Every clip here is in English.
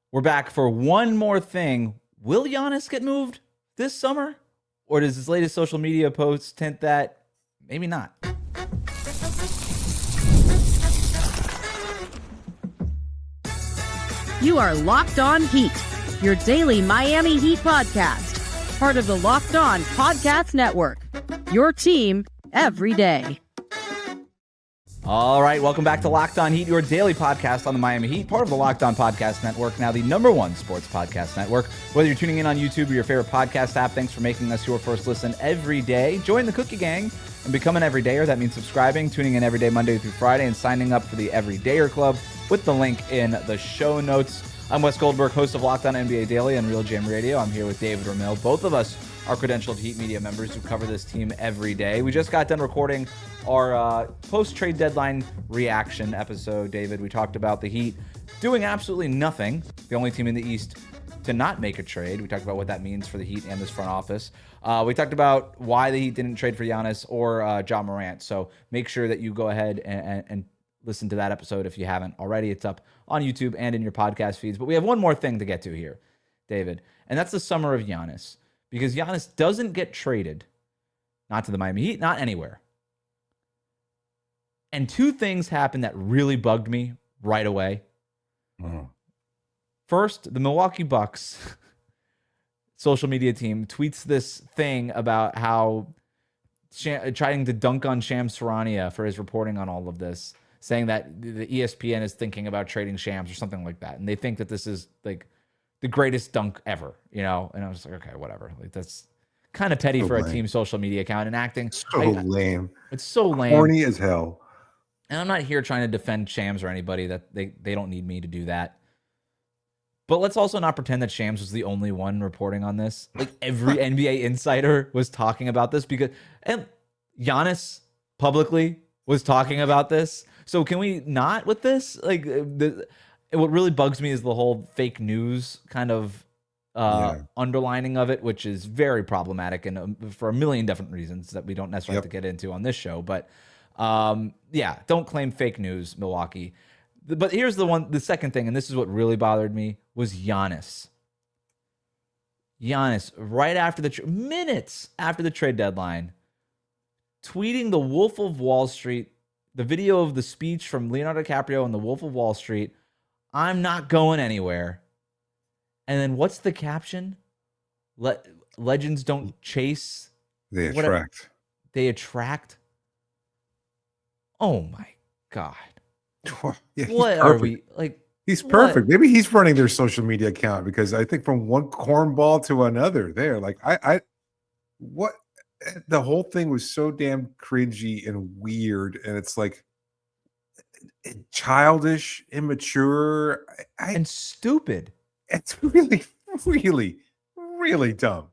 We're back for one more thing. Will Giannis get moved this summer? Or does his latest social media posts hint that maybe not? You are Locked On Heat, your daily Miami Heat podcast, part of the Locked On Podcast Network, your team every day. All right, welcome back to Locked On Heat, your daily podcast on the Miami Heat, part of the Locked On Podcast Network, now the #1 sports podcast network. Whether you're tuning in on YouTube or your favorite podcast app, thanks for making us your first listen every day. Join the Cookie Gang and become an everydayer. That means subscribing, tuning in every day, Monday through Friday, and signing up for the Everydayer Club with the link in the show notes. I'm Wes Goldberg, host of Locked On NBA Daily on Real Jam Radio. I'm here with David Ramil. Both of us are credentialed Heat media members who cover this team every day. We just got done recording our post-trade deadline reaction episode, David. We talked about the Heat doing absolutely nothing, the only team in the East to not make a trade. We talked about what that means for the Heat and this front office. We talked about why the Heat didn't trade for Giannis or Ja Morant. So make sure that you go ahead and listen to that episode if you haven't already. It's up on YouTube and in your podcast feeds. But we have one more thing to get to here, David, and that's the summer of Giannis. Because Giannis doesn't get traded, not to the Miami Heat, not anywhere. And two things happened that really bugged me right away. First, the Milwaukee Bucks social media team tweets this thing about how trying to dunk on Shams Charania for his reporting on all of this, saying that the ESPN is thinking about trading Shams or something like that. And they think that this is like the greatest dunk ever, you know? And I was like, okay, whatever. Like, that's kind of petty for a team social media account and acting. Lame. It's so lame. Corny as hell. And I'm not here trying to defend Shams or anybody. That they don't need me to do that. But let's also not pretend that Shams was the only one reporting on this. Like, every NBA insider was talking about this and Giannis publicly was talking about this. So can we not with this? Like, what really bugs me is the whole fake news kind of underlining of it, which is very problematic and for a million different reasons that we don't necessarily have to get into on this show. But don't claim fake news, Milwaukee. But here's the second thing, and this is what really bothered me, was Giannis. Giannis, right after minutes after the trade deadline, tweeting the Wolf of Wall Street, the video of the speech from Leonardo DiCaprio and the Wolf of Wall Street, "I'm not going anywhere." And then what's the caption? Legends don't chase. They attract. They attract. Oh my God. Yeah, what are we like? He's perfect. Maybe he's running their social media account, because I think from one cornball to another, the whole thing was so damn cringy and weird, and it's like childish, immature, and stupid. It's really, really, really dumb.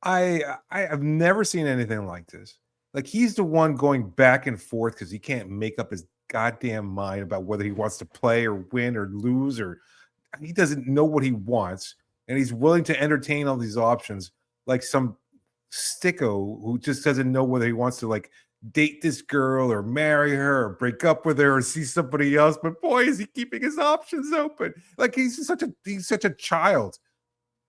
I have never seen anything like this. Like, he's the one going back and forth because he can't make up his goddamn mind about whether he wants to play or win or lose, or he doesn't know what he wants, and he's willing to entertain all these options like some sicko who just doesn't know whether he wants to like date this girl or marry her or break up with her or see somebody else. But boy, is he keeping his options open. Like, he's such a child.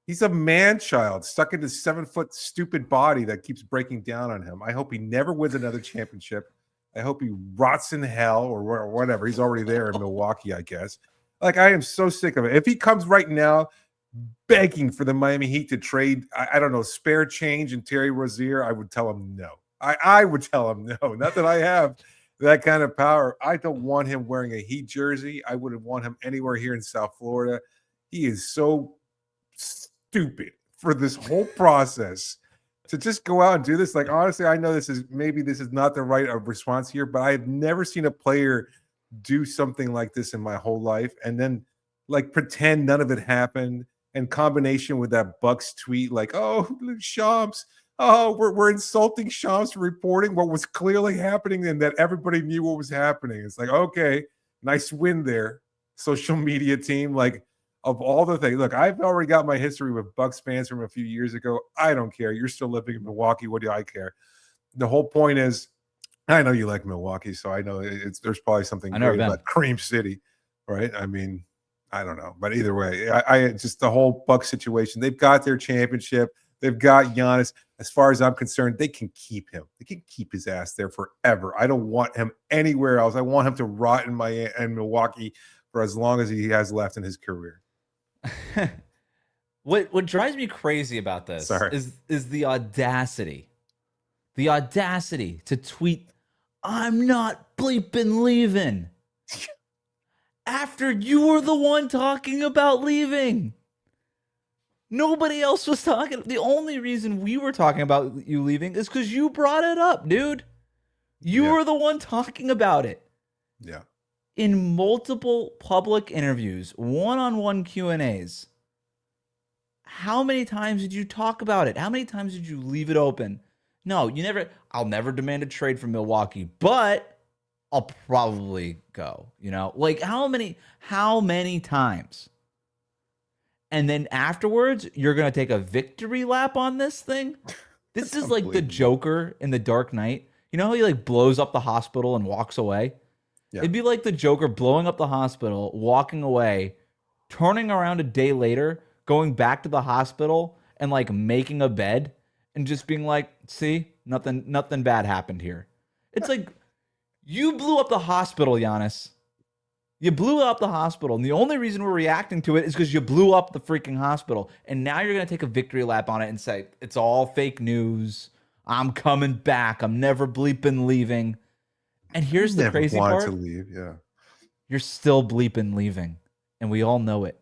He's a man child stuck in this 7-foot stupid body that keeps breaking down on him. I hope he never wins another championship. I hope he rots in hell or whatever. He's already there in Milwaukee, I guess. Like, I am so sick of it. If he comes right now begging for the Miami Heat to trade, I don't know, spare change and Terry Rozier, I would tell him no. I would tell him no. Not that I have that kind of power. I don't want him wearing a Heat jersey. I wouldn't want him anywhere here in South Florida. He is so stupid for this whole process to just go out and do this. Like, honestly, I know this is not the right response here, but I've never seen a player do something like this in my whole life and then like pretend none of it happened, in combination with that Bucks tweet like, "Oh, Shams, oh, we're insulting Shams for reporting what was clearly happening and that everybody knew what was happening." It's like, okay, nice win there, social media team. Like, of all the things, look, I've already got my history with Bucks fans from a few years ago. I don't care. You're still living in Milwaukee. What do I care? The whole point is, I know you like Milwaukee, so I know there's probably something great about Cream City, right? I mean, I don't know. But either way, I just the whole Bucks situation. They've got their championship. They've got Giannis. As far as I'm concerned, they can keep him. They can keep his ass there forever. I don't want him anywhere else. I want him to rot in Milwaukee for as long as he has left in his career. What drives me crazy about this is the audacity. The audacity to tweet, "I'm not bleeping leaving." After you were the one talking about leaving. Nobody else was talking. The only reason we were talking about you leaving is because you brought it up, dude. You were the one talking about it. Yeah. In multiple public interviews, one-on-one Q&As, how many times did you talk about it? How many times did you leave it open? No, you never. I'll never demand a trade from Milwaukee, but I'll probably go. Like how many times? And then afterwards, you're going to take a victory lap on this thing? This is like the Joker in The Dark Knight. You know how he like blows up the hospital and walks away? Yeah. It'd be like the Joker blowing up the hospital, walking away, turning around a day later, going back to the hospital and like making a bed and just being like, see, nothing bad happened here. It's like, you blew up the hospital, Giannis. You blew up the hospital, and the only reason we're reacting to it is because you blew up the freaking hospital, and now you're going to take a victory lap on it and say, it's all fake news. I'm coming back. I'm never bleeping leaving. And here's the crazy part. To leave, yeah. You're still bleeping leaving, and we all know it.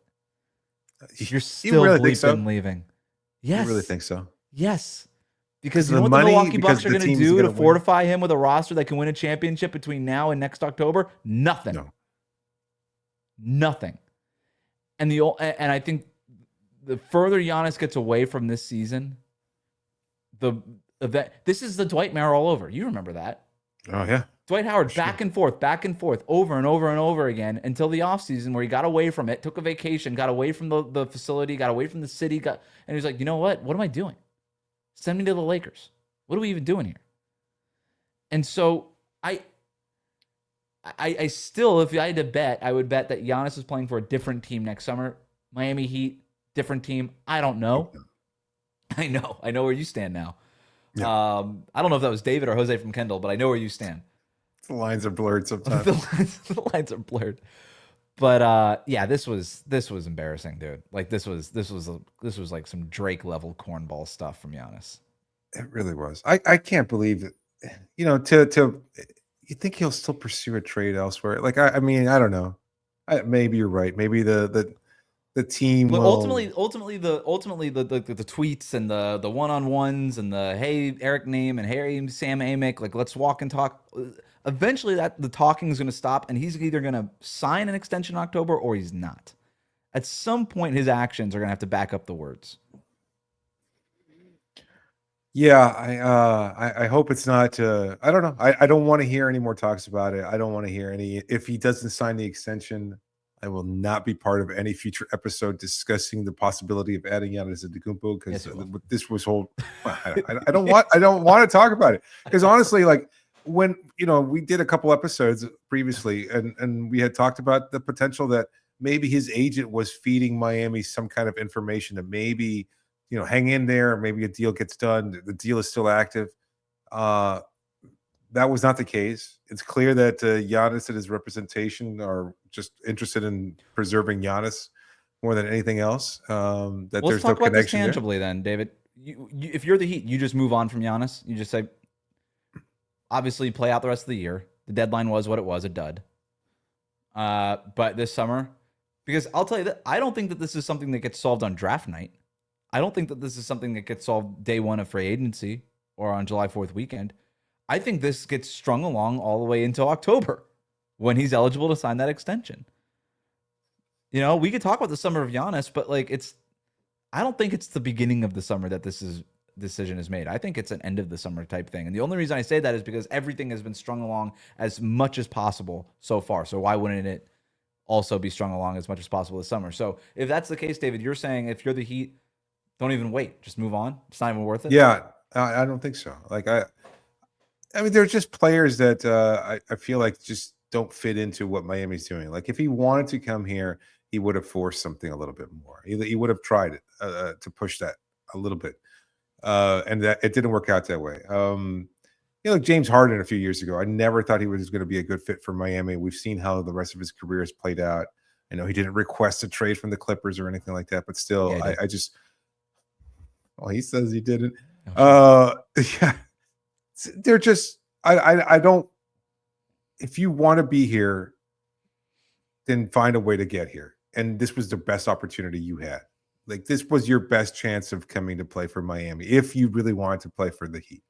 You're still you really bleeping leaving. Yes. You really think so? Yes. Because you know what the Milwaukee Bucks are going to do to fortify him with a roster that can win a championship between now and next October? Nothing. No. Nothing. And I think the further Giannis gets away from this season, this is the Dwight Mare all over. You remember that? Oh yeah. Dwight Howard back and forth, over and over and over again until the offseason where he got away from it, took a vacation, got away from the facility, got away from the city, and he was like, you know what? What am I doing? Send me to the Lakers. What are we even doing here? And so I still, if I had to bet, I would bet that Giannis is playing for a different team next summer. Miami Heat, different team. I don't know. I know where you stand now. Yeah. I don't know if that was David or Jose from Kendall, but I know where you stand. The lines are blurred sometimes. the lines are blurred. But yeah, this was embarrassing, dude. Like this was like some Drake level cornball stuff from Giannis. It really was. I can't believe it. You think he'll still pursue a trade elsewhere? Like I mean, I don't know. Maybe you're right. Maybe the team. But ultimately, the tweets and the one-on-ones and the hey Eric Name and hey Sam Amick, like let's walk and talk. Eventually, the talking is going to stop, and he's either going to sign an extension in October or he's not. At some point, his actions are going to have to back up the words. Yeah, I hope it's not. I don't know. I don't want to hear any more talks about it. I don't want to hear any. If he doesn't sign the extension, I will not be part of any future episode discussing the possibility of adding Giannis Antetokounmpo because this was whole. I don't want to talk about it because honestly, like when we did a couple episodes previously and we had talked about the potential that maybe his agent was feeding Miami some kind of information that maybe. Hang in there. Maybe a deal gets done. The deal is still active. That was not the case. It's clear that Giannis and his representation are just interested in preserving Giannis more than anything else. Let's talk about this tangibly then, David. If you're the Heat, you just move on from Giannis. You just say, obviously, play out the rest of the year. The deadline was what it was, a dud. But this summer, because I'll tell you that I don't think that this is something that gets solved on draft night. I don't think that this is something that gets solved day one of free agency or on July 4th weekend. I think this gets strung along all the way into October when he's eligible to sign that extension. We could talk about the summer of Giannis, but I don't think it's the beginning of the summer that this decision is made. I think it's an end of the summer type thing. And the only reason I say that is because everything has been strung along as much as possible so far. So why wouldn't it also be strung along as much as possible this summer? So if that's the case, David, you're saying if you're the Heat, don't even wait. Just move on. It's not even worth it. Yeah, I don't think so. Like I mean, they're just players that I feel like just don't fit into what Miami's doing. Like if he wanted to come here, he would have forced something a little bit more. He would have tried it to push that a little bit, and that it didn't work out that way. James Harden a few years ago, I never thought he was going to be a good fit for Miami. We've seen how the rest of his career has played out. I know he didn't request a trade from the Clippers or anything like that, but still, Yeah, I just, well, he says he didn't. Oh, Yeah, they're just, I don't, if you want to be here, then find a way to get here. And this was the best opportunity you had. Like, this was your best chance of coming to play for Miami if you really wanted to play for the Heat.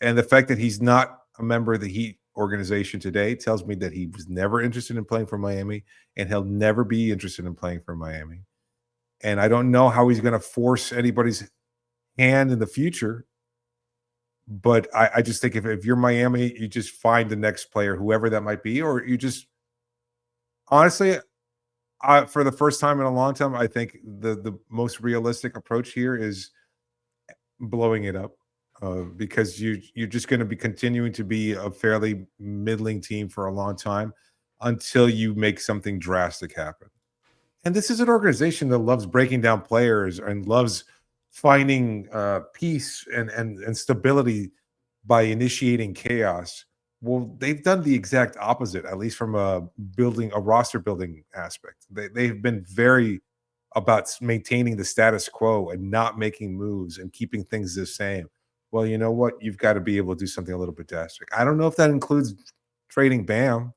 And the fact that he's not a member of the Heat organization today tells me that he was never interested in playing for Miami, and he'll never be interested in playing for Miami. And I don't know how he's going to force anybody's hand in the future. But I just think if you're Miami, you just find the next player, whoever that might be, or you just honestly, for the first time in a long time, I think the most realistic approach here is blowing it up, because you're just going to be continuing to be a fairly middling team for a long time until you make something drastic happen. And this is an organization that loves breaking down players and loves finding peace and stability by initiating chaos. Well, they've done the exact opposite, at least from a roster building aspect. They've been very about maintaining the status quo and not making moves and keeping things the same. Well, you know what? You've got to be able to do something a little bit drastic. I don't know if that includes trading Bam.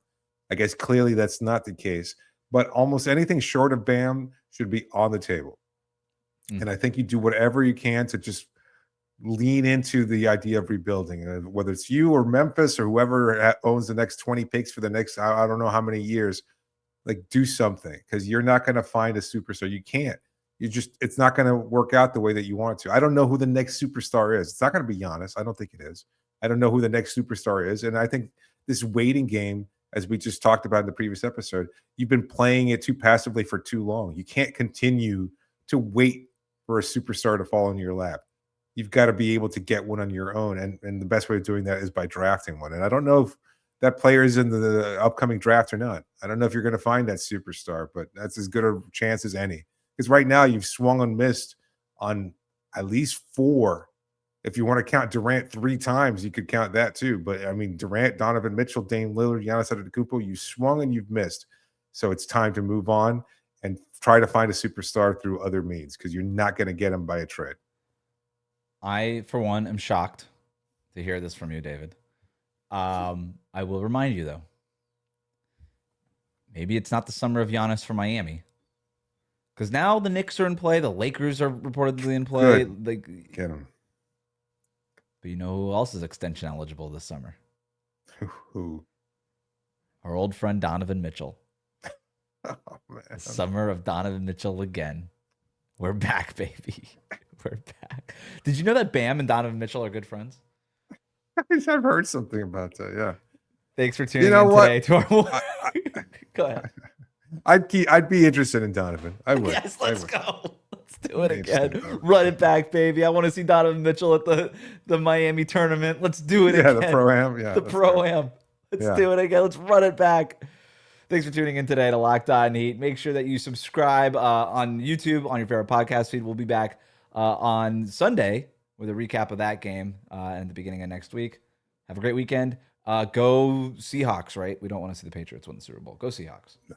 I guess clearly that's not the case. But almost anything short of Bam should be on the table. And I think you do whatever you can to just lean into the idea of rebuilding, whether it's you or Memphis or whoever owns the next 20 picks for the next, I don't know how many years. Like, do something, because you're not going to find a superstar. You can't. It's not going to work out the way that you want it to. I don't know who the next superstar is. It's not going to be Giannis. I don't think it is. I don't know who the next superstar is. And I think this waiting game, as we just talked about in the previous episode, you've been playing it too passively for too long. You can't continue to wait for a superstar to fall in your lap. You've got to be able to get one on your own. And the best way of doing that is by drafting one. And I don't know if that player is in the upcoming draft or not. I don't know if you're going to find that superstar, but that's as good a chance as any. Because right now you've swung and missed on at least 4. If you want to count Durant 3 times, you could count that too. But I mean, Durant, Donovan Mitchell, Dame Lillard, Giannis Antetokounmpo, you swung and you've missed. So it's time to move on and try to find a superstar through other means, because you're not going to get him by a trade. I, for one, am shocked to hear this from you, David. I will remind you, though, maybe it's not the summer of Giannis for Miami, because now the Knicks are in play. The Lakers are reportedly in play. Good. Get them. But you know who else is extension eligible this summer? Who? Our old friend Donovan Mitchell. Oh, man. The summer of Donovan Mitchell again. We're back, baby. We're back. Did you know that Bam and Donovan Mitchell are good friends? I've heard something about that. Yeah. Thanks for tuning in today to our. Go ahead. I'd be interested in Donovan. I would. Yes, let's go. Let's do it again. Run it back, baby. I want to see Donovan Mitchell at the Miami tournament. Let's do it again. Yeah, the Pro-Am. Yeah, the Pro-Am. Let's do it again. Let's run it back. Thanks for tuning in today to Locked On Heat. Make sure that you subscribe on YouTube, on your favorite podcast feed. We'll be back on Sunday with a recap of that game at the beginning of next week. Have a great weekend. Go Seahawks, right? We don't want to see the Patriots win the Super Bowl. Go Seahawks. No.